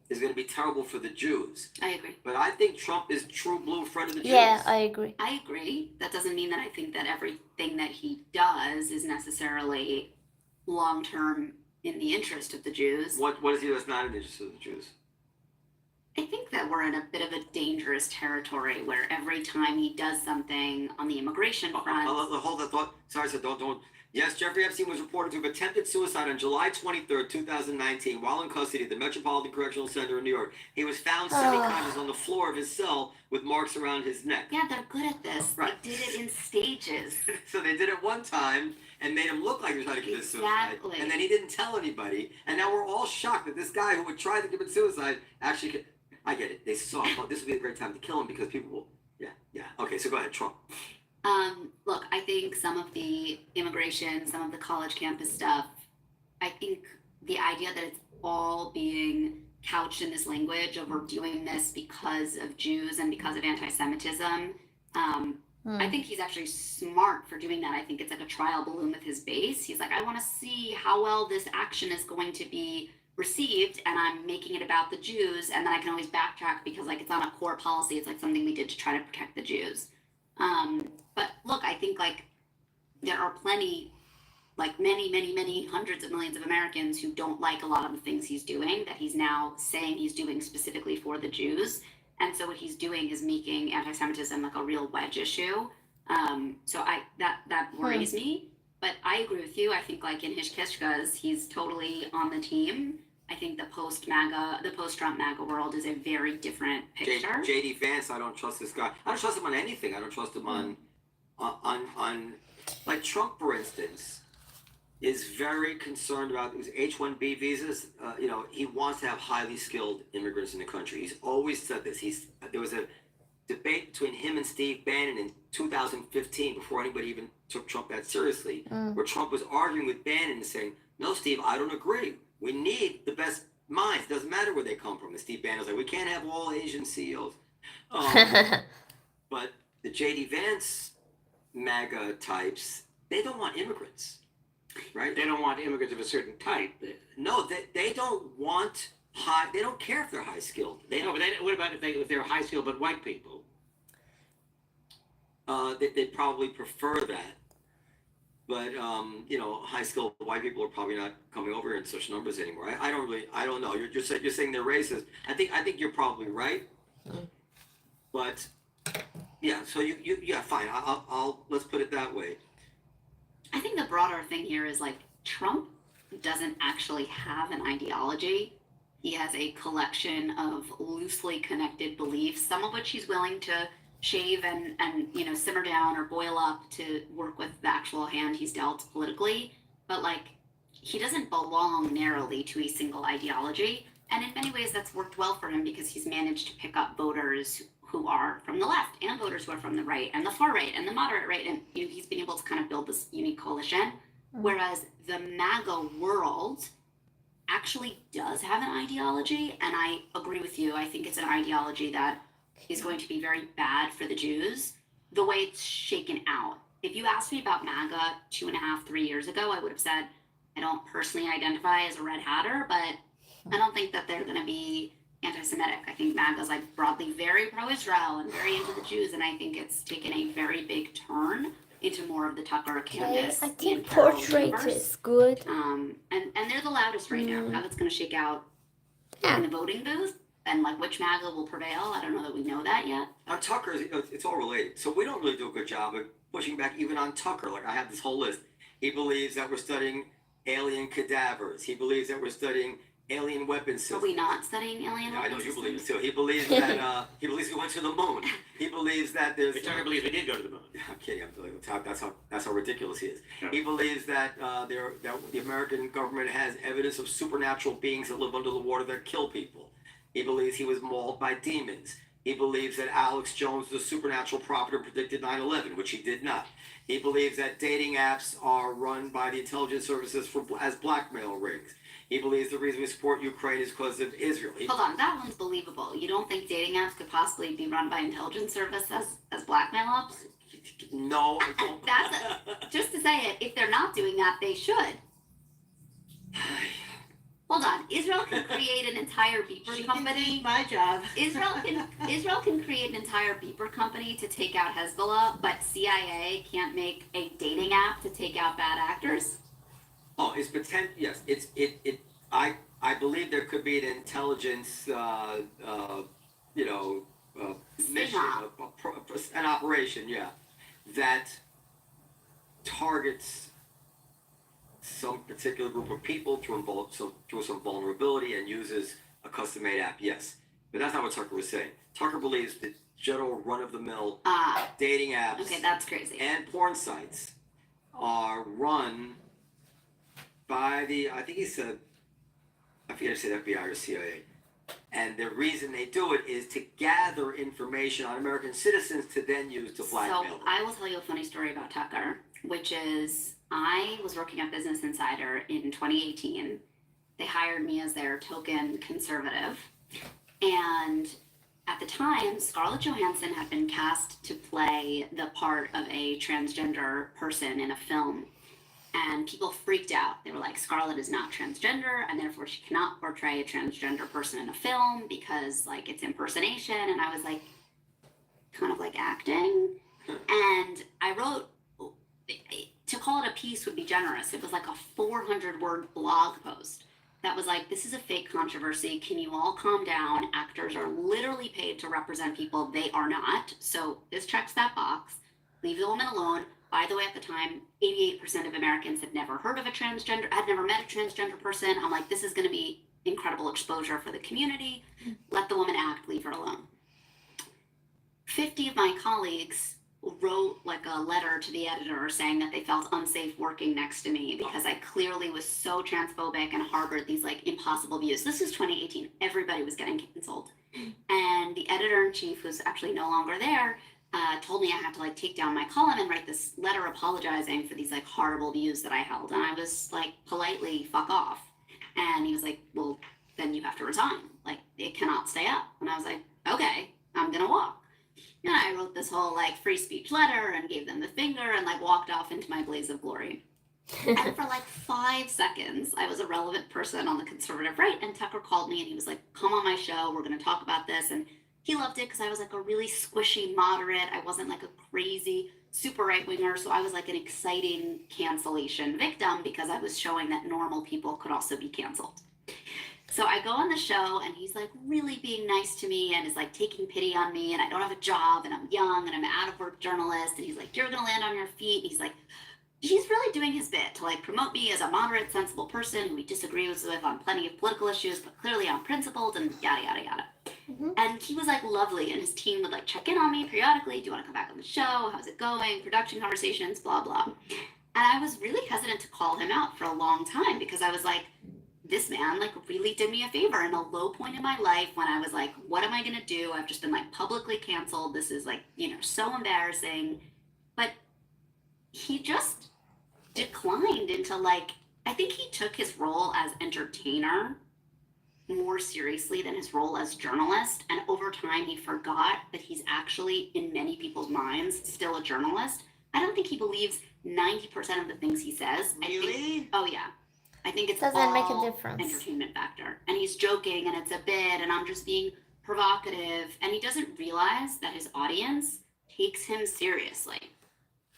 is going to be terrible for the Jews. I agree. But I think Trump is true blue friend of the Jews. Yeah, I agree. I agree. That doesn't mean that I think that everything that he does is necessarily long term in the interest of the Jews. What is he that's not in the interest of the Jews? I think that we're in a bit of a dangerous territory where every time he does something on the immigration front, Hold that thought. Sorry, sir, don't. Yes, Jeffrey Epstein was reported to have attempted suicide on July 23rd, 2019, while in custody at the Metropolitan Correctional Center in New York. He was found semi-conscious on the floor of his cell with marks around his neck. yeah, they're good at this. Right. They did it in stages. So they did it one time and made him look like he was trying to commit suicide. Exactly. And then he didn't tell anybody. And now we're all shocked that this guy who would try to commit suicide actually could. I get it. They saw, oh, this would be a great time to kill him because people will. Yeah. Okay, so go ahead, Trump. Look, I think some of the immigration, some of the college campus stuff, I think the idea that it's all being couched in this language of we're doing this because of Jews and because of anti-Semitism. I think he's actually smart for doing that. I think it's like a trial balloon with his base. He's like, I want to see how well this action is going to be received, and I'm making it about the Jews, and then I can always backtrack because like it's not a core policy. It's like something we did to try to protect the Jews. But look, I think like there are plenty, like many hundreds of millions of Americans who don't like a lot of the things he's doing that he's now saying he's doing specifically for the Jews. And so what he's doing is making anti-Semitism like a real wedge issue. So that worries me. But I agree with you. I think like in his kishkas, he's totally on the team. I think the post-Trump MAGA world is a very different picture. JD Vance, I don't trust this guy. I don't trust him on anything. I don't trust him on like Trump, for instance, is very concerned about these H-1B visas. He wants to have highly skilled immigrants in the country. He's always said this. There was a debate between him and Steve Bannon in 2015, before anybody even took Trump that seriously, where Trump was arguing with Bannon and saying, no, Steve, I don't agree. We need the best minds. Doesn't matter where they come from. And Steve Bannon was like, we can't have all Asian CEOs. But the JD Vance MAGA types, they don't want immigrants. Right? They don't want immigrants of a certain type. No, they don't want they don't care if they're high skilled. What about if they're high skilled but white people? They probably prefer that. But high skilled white people are probably not coming over here in such numbers anymore. I don't know. You're saying they're racist. I think you're probably right. But yeah, so yeah, fine. I'll let's put it that way. I think the broader thing here is like Trump doesn't actually have an ideology. He has a collection of loosely connected beliefs, some of which he's willing to shave and simmer down or boil up to work with the actual hand he's dealt politically. But like he doesn't belong narrowly to a single ideology. And in many ways that's worked well for him because he's managed to pick up voters who are from the left and voters who are from the right and the far right and the moderate right. And he's been able to kind of build this unique coalition. Whereas the MAGA world actually does have an ideology. And I agree with you. I think it's an ideology that is going to be very bad for the Jews, the way it's shaken out. If you asked me about MAGA 2.5, 3 years ago, I would have said, I don't personally identify as a red hatter, but I don't think that they're going to be anti-Semitic. I think MAGA's like broadly very pro-Israel and very into the Jews, and I think it's taken a very big turn into more of the Tucker canvas. I think portrait is good. And they're the loudest right now. How it's going to shake out in the voting booth and like which MAGA will prevail, I don't know that we know that yet. Now Tucker, it's all related. So we don't really do a good job of pushing back even on Tucker. Like I have this whole list. He believes that we're studying alien cadavers. He believes that we're studying alien weapon systems. Are we not studying alien Yeah, I know weapon you believe it systems? too. He believes that he believes we went to the moon. He believes that there's. Tucker believes we did go to the moon. I'm kidding. That's how ridiculous he is. Yeah. He believes that that the American government has evidence of supernatural beings that live under the water that kill people. He believes he was mauled by demons. He believes that Alex Jones was a supernatural prophet who predicted 9/11, which he did not. He believes that dating apps are run by the intelligence services as blackmail rings. He believes the reason we support Ukraine is because of Israel. Hold on, that one's believable. You don't think dating apps could possibly be run by intelligence services as blackmail ops? No, I don't. Just to say it, if they're not doing that, they should. Hold on, Israel can create an entire beeper company. My job. Israel can create an entire beeper company to take out Hezbollah, but CIA can't make a dating app to take out bad actors. Oh, it's potential. Yes, I believe there could be an intelligence, mission, an operation, that targets some particular group of people through some vulnerability and uses a custom-made app. Yes, but that's not what Tucker was saying. Tucker believes that general run-of-the-mill dating apps, Okay, that's crazy. and porn sites are run by I think he said, I forget if he said FBI or CIA. And the reason they do it is to gather information on American citizens to then use to blackmail So them. I will tell you a funny story about Tucker, which is I was working at Business Insider in 2018, they hired me as their token conservative. And at the time, Scarlett Johansson had been cast to play the part of a transgender person in a film. And people freaked out. They were like, Scarlett is not transgender, and therefore she cannot portray a transgender person in a film because, like, it's impersonation. And I was like, kind of like acting. And I wrote, to call it a piece would be generous. It was like a 400-word blog post that was like, this is a fake controversy. Can you all calm down? Actors are literally paid to represent people they are not. So this checks that box. Leave the woman alone. By the way, at the time, 88% of Americans had never heard of had never met a transgender person. I'm like, this is going to be incredible exposure for the community. Let the woman act, leave her alone. 50 of my colleagues wrote like a letter to the editor saying that they felt unsafe working next to me because I clearly was so transphobic and harbored these like impossible views. This is 2018. Everybody was getting canceled. And the editor-in-chief, who's actually no longer there, told me I had to like take down my column and write this letter apologizing for these like horrible views that I held. And I was like, politely, fuck off. And he was like, well, then you have to resign. Like, it cannot stay up. And I was like, okay, I'm gonna walk. And I wrote this whole like free speech letter and gave them the finger and like walked off into my blaze of glory. And for like 5 seconds, I was a relevant person on the conservative right. And Tucker called me and he was like, come on my show. We're going to talk about this. And he loved it because I was like a really squishy moderate. I wasn't like a crazy super right winger. So I was like an exciting cancellation victim because I was showing that normal people could also be canceled. So I go on the show and he's like really being nice to me and is like taking pity on me, and I don't have a job and I'm young and I'm an out of work journalist, and he's like, you're gonna land on your feet. And he's like, he's really doing his bit to like promote me as a moderate, sensible person who he disagrees with on plenty of political issues, but clearly I'm principled and yada, yada, yada. Mm-hmm. And he was like lovely, and his team would like check in on me periodically. Do you want to come back on the show? How's it going? Production conversations, blah, blah. And I was really hesitant to call him out for a long time because I was like, this man like really did me a favor in a low point in my life when I was like, what am I going to do? I've just been like publicly canceled. This is like, you know, so embarrassing. But he just declined into like, I think he took his role as entertainer more seriously than his role as journalist. And over time, he forgot that he's actually, in many people's minds, still a journalist. I don't think he believes 90% of the things he says. Really? Oh, yeah. I think it's Doesn't all make a difference. entertainment factor. And he's joking and it's a bit and I'm just being provocative. And he doesn't realize that his audience takes him seriously.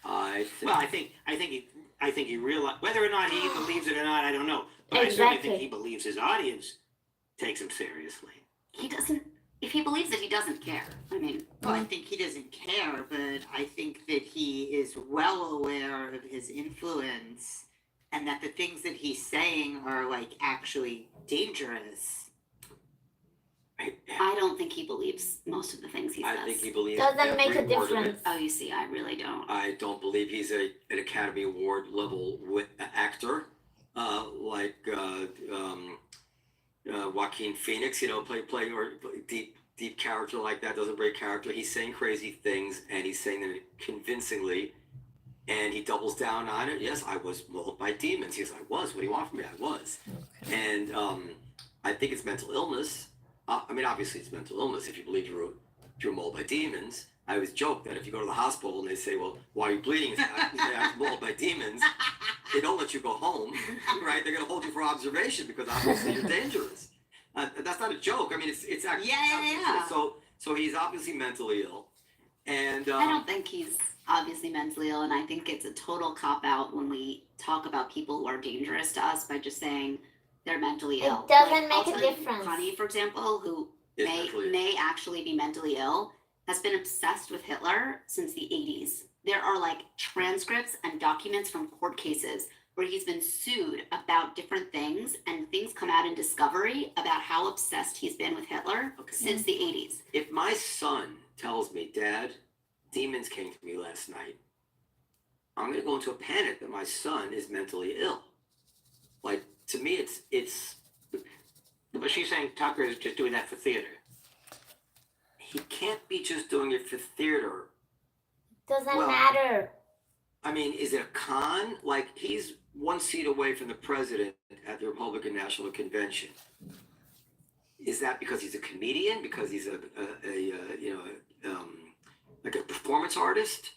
I think, think he realized, whether or not he believes it or not, I don't know. But I certainly Exactly. think he believes his audience takes him seriously. He doesn't, if he believes it, he doesn't care. I mean, Well, I think he doesn't care, but I think that he is well aware of his influence and that the things that he's saying are like actually dangerous. I don't think he believes most of the things he says. I think he believes Doesn't make a every word of it. difference. Oh, you see, I really don't. I don't believe he's an Academy Award level actor, like Joaquin Phoenix. You know, play or deep character like that, doesn't break character. He's saying crazy things and he's saying them convincingly, and he doubles down on it. Yes, I was mauled by demons. Yes, I was. What do you want from me? I was. Okay. And I think it's mental illness. I mean, obviously it's mental illness if you believe you're mauled by demons. I always joke that if you go to the hospital and they say, well, why are you bleeding? You say, I'm mauled by demons. They don't let you go home, right? They're going to hold you for observation because obviously you're dangerous. That's not a joke. I mean, it's actually. Yeah. So he's obviously mentally ill. And I don't think he's obviously mentally ill, and I think it's a total cop-out when we talk about people who are dangerous to us by just saying they're mentally It ill. doesn't I'll make a tell you, difference. Connie, for example, who is mentally ill. may actually be mentally ill, has been obsessed with Hitler since the 80s. There are like transcripts and documents from court cases where he's been sued about different things, and things come out in discovery about how obsessed he's been with Hitler since the 80s. If my son tells me, Dad, demons came to me last night, I'm going to go into a panic that my son is mentally ill. Like, to me, it's. But she's saying Tucker is just doing that for theater. He can't be just doing it for theater. Doesn't Well, matter. I mean, is it a con? Like, he's one seat away from the president at the Republican National Convention. Is that because he's a comedian? Because he's like a performance artist?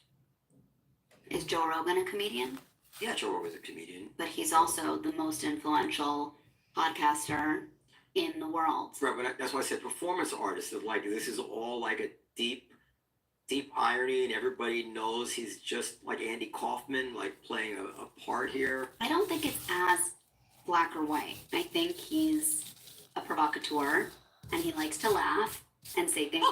Is Joe Rogan a comedian? Yeah, Joe Rogan's a comedian. But he's also the most influential podcaster in the world. Right, but that's why I said performance artist. Of like, this is all like a deep irony, and everybody knows he's just like Andy Kaufman, like playing a part here. I don't think it's as black or white. I think he's a provocateur, and he likes to laugh and say things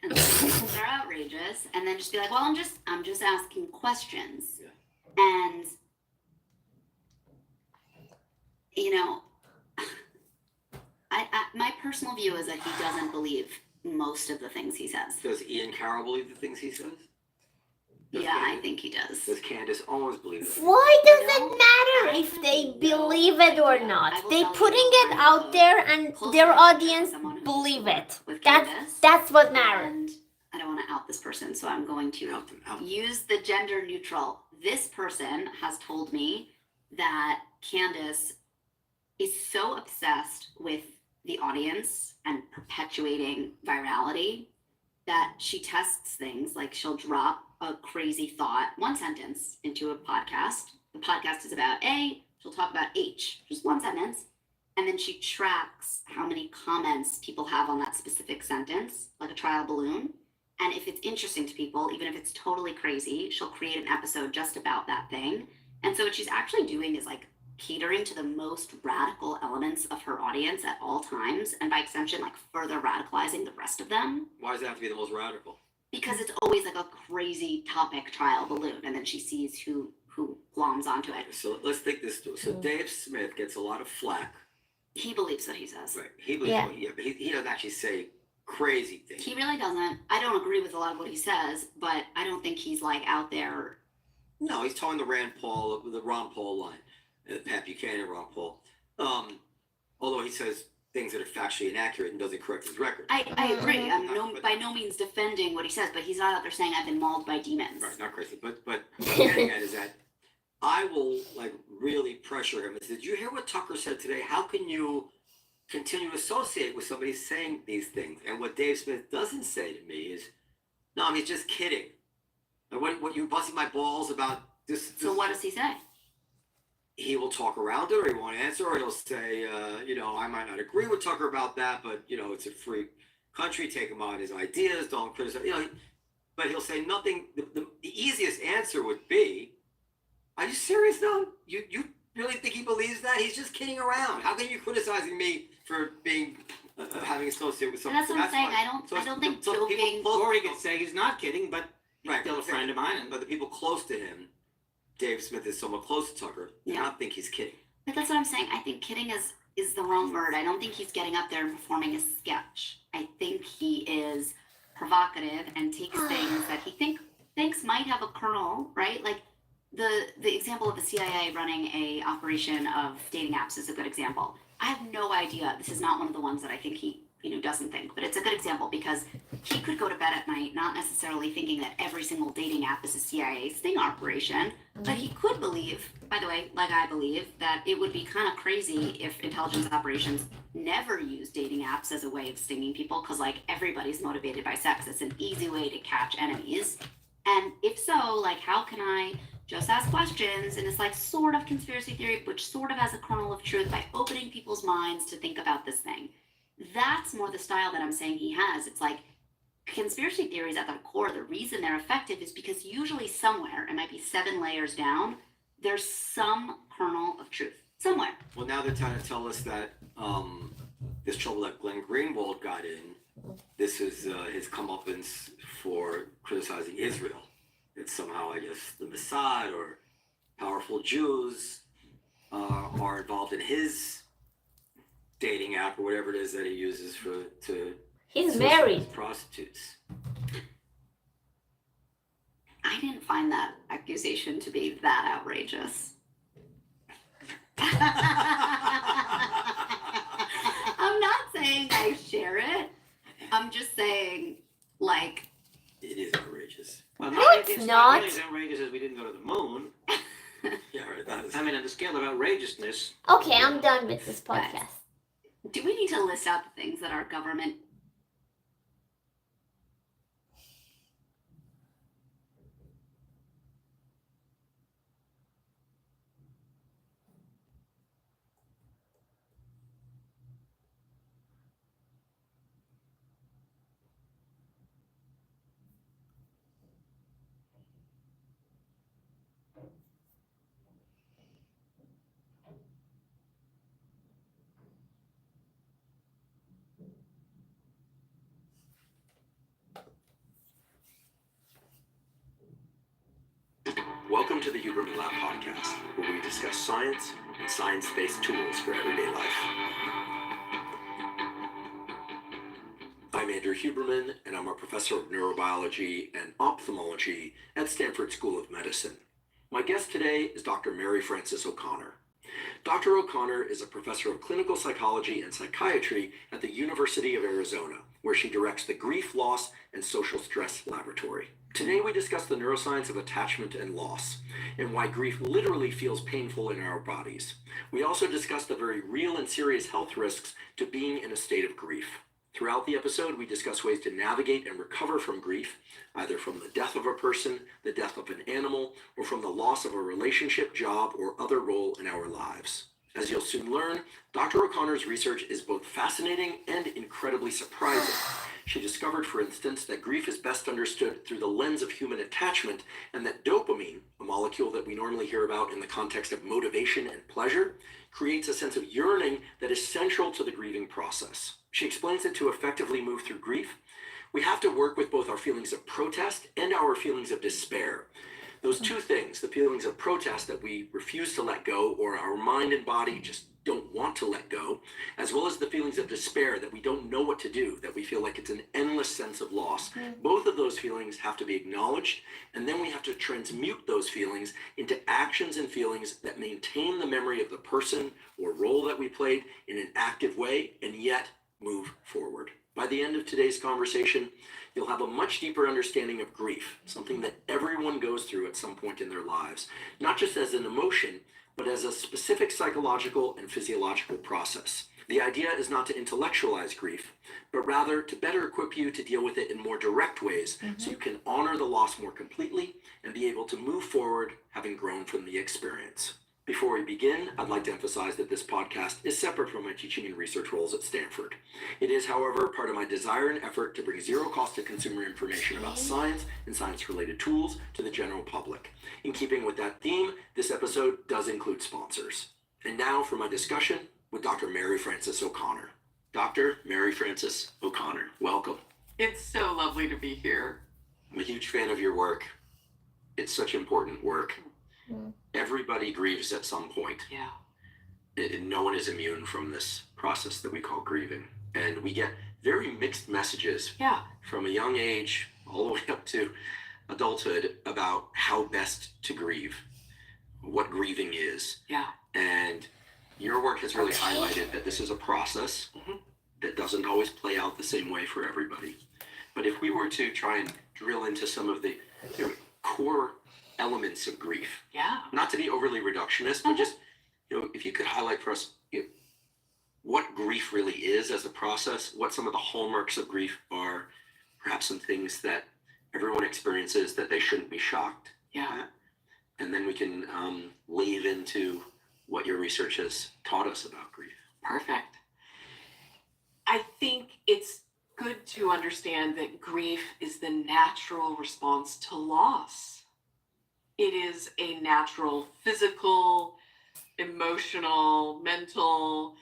that are outrageous, and then just be like, "Well, I'm just asking questions," Yeah. and you know, my personal view is that he doesn't believe most of the things he says. Does Ian Carroll believe the things he says? Yeah, I think he does. Does Candace Owens believe it? Why does it matter if they believe it or not? They putting it out there and their audience believe it. That's what matters. And I don't want to out this person, so I'm going to Out them, out. use the gender neutral. This person has told me that Candace is so obsessed with the audience and perpetuating virality that she tests things. Like, she'll drop a crazy thought, one sentence, into a podcast. The podcast is about A, she'll talk about H, just one sentence. And then she tracks how many comments people have on that specific sentence, like a trial balloon. And if it's interesting to people, even if it's totally crazy, she'll create an episode just about that thing. And so what she's actually doing is like catering to the most radical elements of her audience at all times, and by extension, like further radicalizing the rest of them. Why does it have to be the most radical? Because it's always like a crazy topic trial balloon, and then she sees who gloms onto it. So let's think this through. So Dave Smith gets a lot of flack. He believes what he says. Right. He believes, Yeah. but he doesn't actually say crazy things. He really doesn't. I don't agree with a lot of what he says, but I don't think he's like out there. No, he's towing the Ron Paul line. Pat Buchanan, Ron Paul. Although he says things that are factually inaccurate and doesn't correct his record. I agree. I'm by no means defending what he says, but he's not out there saying I've been mauled by demons. Right, not crazy. But what I'm getting at is that I will like really pressure him. Did you hear what Tucker said today? How can you continue to associate with somebody saying these things? And what Dave Smith doesn't say to me is, no, he's just kidding. And what you busting my balls about this? So what does he say? He will talk around it, or he won't answer, or he'll say, I might not agree with Tucker about that, but it's a free country. Take him on his ideas. Don't criticize. But he'll say nothing. The easiest answer would be, "Are you serious, though? You really think he believes that? He's just kidding around. How can you criticizing me for being having associated with something?" And that's what I'm saying. fine. I don't think people joking. close- Or he could say he's not kidding, but he's Right, still a friend of mine. But the people close to him, Dave Smith is somewhat close to Tucker. Do Yeah. not think he's kidding. But that's what I'm saying. I think kidding is the wrong word. I don't think he's getting up there and performing a sketch. I think he is provocative and takes things that he thinks might have a kernel, right? Like the example of the CIA running a operation of dating apps is a good example. I have no idea. This is not one of the ones that I think he doesn't think, but it's a good example because he could go to bed at night not necessarily thinking that every single dating app is a CIA sting operation, but he could believe, by the way, like I believe, that it would be kind of crazy if intelligence operations never use dating apps as a way of stinging people, because like everybody's motivated by sex. It's an easy way to catch enemies. And if so, like how can I just ask questions in this like sort of conspiracy theory, which sort of has a kernel of truth by opening people's minds to think about this thing? That's more the style that I'm saying he has. It's like conspiracy theories at their core, the reason they're effective is because usually somewhere, it might be 7 layers down, there's some kernel of truth somewhere. Well, now they're trying to tell us that this trouble that Glenn Greenwald got in, this is his comeuppance for criticizing Israel. It's somehow, I guess, the Mossad or powerful Jews are involved in his dating app or whatever it is that he uses to He's married. prostitutes. I didn't find that accusation to be that outrageous. I'm not saying I share it. I'm just saying, like, It is outrageous. Well, No, it's it's not. really as outrageous as we didn't go to the moon. Yeah, right. That is. I mean, on the scale of outrageousness, Okay, I'm done with this podcast. Do we need to list out the things that our government Welcome to the Huberman Lab podcast, where we discuss science and science-based tools for everyday life. I'm Andrew Huberman, and I'm a professor of neurobiology and ophthalmology at Stanford School of Medicine. My guest today is Dr. Mary Frances O'Connor. Dr. O'Connor is a professor of clinical psychology and psychiatry at the University of Arizona, where she directs the Grief, Loss, and Social Stress Laboratory. Today we discuss the neuroscience of attachment and loss, and why grief literally feels painful in our bodies. We also discuss the very real and serious health risks to being in a state of grief. Throughout the episode, we discuss ways to navigate and recover from grief, either from the death of a person, the death of an animal, or from the loss of a relationship, job, or other role in our lives. As you'll soon learn, Dr. O'Connor's research is both fascinating and incredibly surprising. She discovered, for instance, that grief is best understood through the lens of human attachment, and that dopamine, a molecule that we normally hear about in the context of motivation and pleasure, creates a sense of yearning that is central to the grieving process. She explains that to effectively move through grief, we have to work with both our feelings of protest and our feelings of despair. Those two things, the feelings of protest that we refuse to let go, or our mind and body just don't want to let go, as well as the feelings of despair that we don't know what to do, that we feel like it's an endless sense of loss. Both of those feelings have to be acknowledged, and then we have to transmute those feelings into actions and feelings that maintain the memory of the person or role that we played in an active way, and yet move forward. By the end of today's conversation, you'll have a much deeper understanding of grief, something that everyone goes through at some point in their lives, not just as an emotion, but as a specific psychological and physiological process. The idea is not to intellectualize grief, but rather to better equip you to deal with it in more direct ways, so you can honor the loss more completely and be able to move forward having grown from the experience. Before we begin, I'd like to emphasize that this podcast is separate from my teaching and research roles at Stanford. It is, however, part of my desire and effort to bring zero cost to consumer information about science and science-related tools to the general public. In keeping with that theme, this episode does include sponsors. And now for my discussion with Dr. Mary Frances O'Connor. Dr. Mary Frances O'Connor, welcome. It's so lovely to be here. I'm a huge fan of your work. It's such important work. Everybody grieves at some point. Yeah. No one is immune from this process that we call grieving. And we get very mixed messages Yeah. from a young age all the way up to adulthood about how best to grieve, what grieving is. Yeah. And your work has really highlighted that this is a process that doesn't always play out the same way for everybody. But if we were to try and drill into some of the core elements of grief, Yeah. not to be overly reductionist, but just, if you could highlight for us what grief really is as a process, what some of the hallmarks of grief are, perhaps some things that everyone experiences that they shouldn't be shocked Yeah. at, and then we can weave into what your research has taught us about grief. Perfect. I think it's good to understand that grief is the natural response to loss. It is a natural physical, emotional, mental,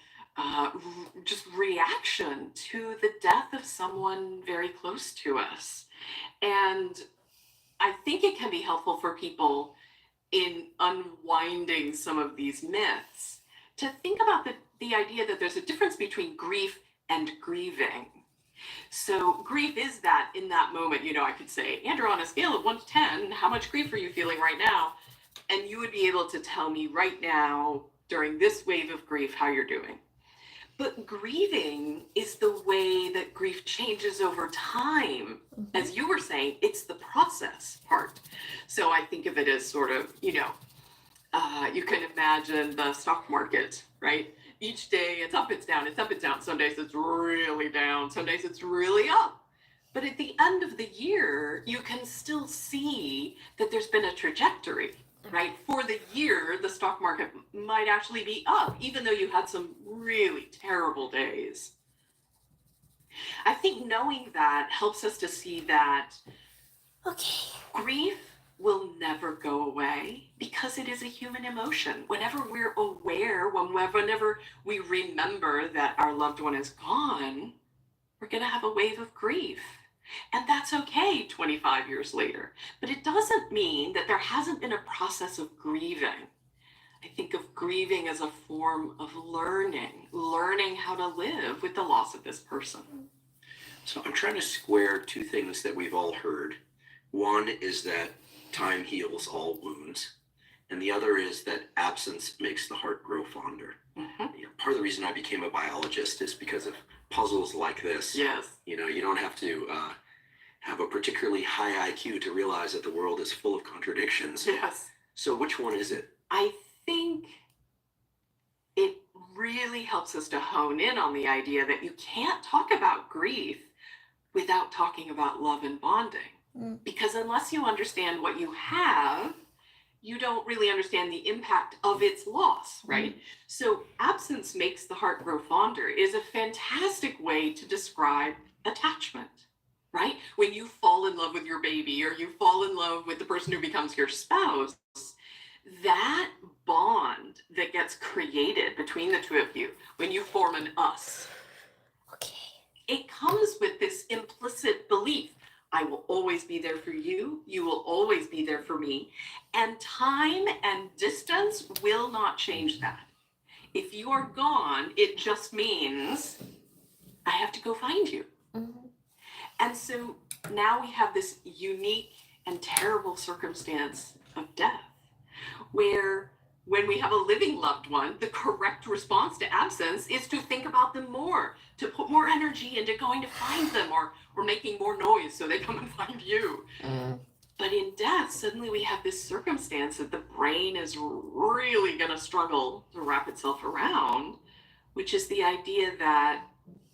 just reaction to the death of someone very close to us. And I think it can be helpful for people in unwinding some of these myths to think about the idea that there's a difference between grief and grieving. So grief is that in that moment, I could say, Andrew, on a scale of 1 to 10, how much grief are you feeling right now? And you would be able to tell me right now during this wave of grief how you're doing. But grieving is the way that grief changes over time. As you were saying, it's the process part. So I think of it as sort of, you can imagine the stock market, right? Each day it's up, it's down, it's up, it's down. Some days it's really down, some days it's really up. But at the end of the year, you can still see that there's been a trajectory, right? For the year, the stock market might actually be up, even though you had some really terrible days. I think knowing that helps us to see that Okay. grief will never go away because it is a human emotion. Whenever we're aware, whenever we remember that our loved one is gone, we're going to have a wave of grief. And that's okay 25 years later. But it doesn't mean that there hasn't been a process of grieving. I think of grieving as a form of learning how to live with the loss of this person. So I'm trying to square two things that we've all heard. One is that time heals all wounds, and the other is that absence makes the heart grow fonder. Mm-hmm. Part of the reason I became a biologist is because of puzzles like this. Yes. You don't have to have a particularly high IQ to realize that the world is full of contradictions. Yes. So which one is it? I think it really helps us to hone in on the idea that you can't talk about grief without talking about love and bonding. Because unless you understand what you have, you don't really understand the impact of its loss, right? So absence makes the heart grow fonder is a fantastic way to describe attachment, right? When you fall in love with your baby or you fall in love with the person who becomes your spouse, that bond that gets created between the two of you, when you form an us, Okay. it comes with this implicit belief. I will always be there for you. You will always be there for me. And time and distance will not change that. If you are gone, it just means I have to go find you. Mhm. And so now we have this unique and terrible circumstance of death, where when we have a living loved one, the correct response to absence is to think about them more, to put more energy into going to find them or making more noise so they come and find you. But in death, suddenly we have this circumstance that the brain is really going to struggle to wrap itself around, which is the idea that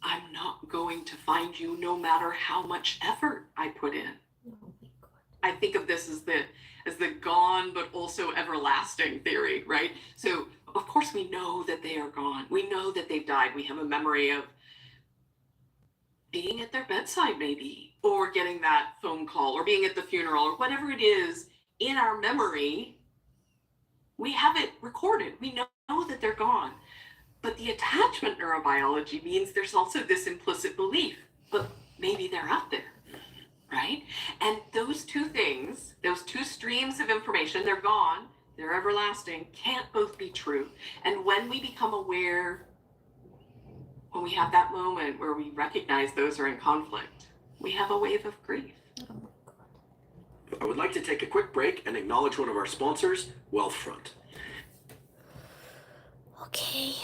I'm not going to find you no matter how much effort I put in. Oh my God. I think of this as the gone but also everlasting theory, right? So of course we know that they are gone. We know that they've died. We have a memory of being at their bedside maybe, or getting that phone call, or being at the funeral, or whatever it is in our memory. We have it recorded. We know that they're gone. But the attachment neurobiology means there's also this implicit belief, but maybe they're out there. Right? And those two things, those two streams of information, they're gone, they're everlasting, can't both be true. And when we become aware, when we have that moment where we recognize those are in conflict, we have a wave of grief. Oh my God. I would like to take a quick break and acknowledge one of our sponsors, Wealthfront. Okay.